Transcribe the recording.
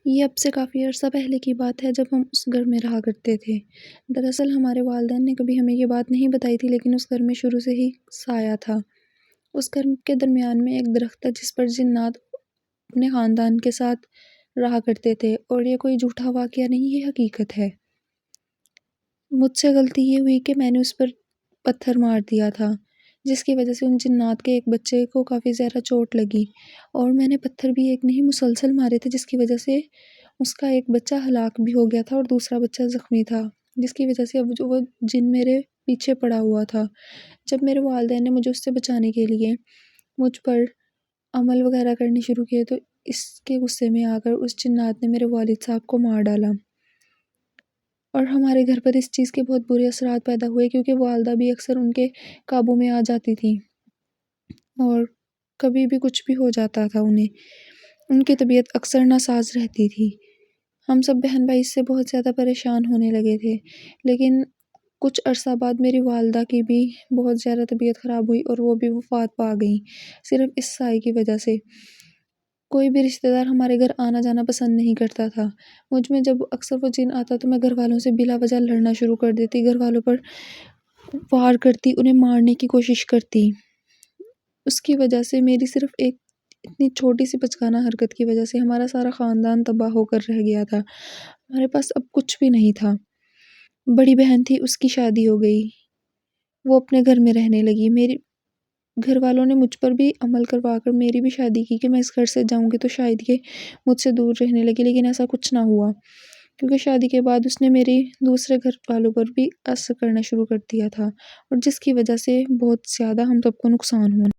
یہ اب سے کافی عرصہ پہلے کی بات ہے، جب ہم اس گھر میں رہا کرتے تھے۔ دراصل ہمارے والدین نے کبھی ہمیں یہ بات نہیں بتائی تھی، لیکن اس گھر میں شروع سے ہی سایہ تھا۔ اس گھر کے درمیان میں ایک درخت تھا جس پر جنات اپنے خاندان کے ساتھ رہا کرتے تھے، اور یہ کوئی جھوٹا واقعہ نہیں، یہ حقیقت ہے۔ مجھ سے غلطی یہ ہوئی کہ میں نے اس پر پتھر مار دیا تھا، جس کی وجہ سے ان جنات کے ایک بچے کو کافی زیادہ چوٹ لگی، اور میں نے پتھر بھی ایک نہیں مسلسل مارے تھے، جس کی وجہ سے اس کا ایک بچہ ہلاک بھی ہو گیا تھا اور دوسرا بچہ زخمی تھا، جس کی وجہ سے اب وہ جن میرے پیچھے پڑا ہوا تھا۔ جب میرے والدین نے مجھے اس سے بچانے کے لیے مجھ پر عمل وغیرہ کرنے شروع کیے، تو اس کے غصے میں آ کر اس جنات نے میرے والد صاحب کو مار ڈالا، اور ہمارے گھر پر اس چیز کے بہت برے اثرات پیدا ہوئے، کیونکہ والدہ بھی اکثر ان کے قابو میں آ جاتی تھی، اور کبھی بھی کچھ بھی ہو جاتا تھا انہیں۔ ان کی طبیعت اکثر ناساز رہتی تھی۔ ہم سب بہن بھائی اس سے بہت زیادہ پریشان ہونے لگے تھے، لیکن کچھ عرصہ بعد میری والدہ کی بھی بہت زیادہ طبیعت خراب ہوئی، اور وہ بھی وفات پا گئیں، صرف اس سائے کی وجہ سے۔ کوئی بھی رشتہ دار ہمارے گھر آنا جانا پسند نہیں کرتا تھا۔ مجھ میں جب اکثر وہ جن آتا تو میں گھر والوں سے بلا وجہ لڑنا شروع کر دیتی، گھر والوں پر وار کرتی، انہیں مارنے کی کوشش کرتی۔ اس کی وجہ سے، میری صرف ایک اتنی چھوٹی سی بچگانہ حرکت کی وجہ سے، ہمارا سارا خاندان تباہ ہو کر رہ گیا تھا۔ ہمارے پاس اب کچھ بھی نہیں تھا۔ بڑی بہن تھی، اس کی شادی ہو گئی، وہ اپنے گھر میں رہنے لگی۔ میری گھر والوں نے مجھ پر بھی عمل کروا کر میری بھی شادی کی کہ میں اس گھر سے جاؤں گی تو شاید یہ مجھ سے دور رہنے لگی، لیکن ایسا کچھ نہ ہوا، کیونکہ شادی کے بعد اس نے میری دوسرے گھر والوں پر بھی اثر کرنا شروع کر دیا تھا، اور جس کی وجہ سے بہت زیادہ ہم سب کو نقصان ہوا۔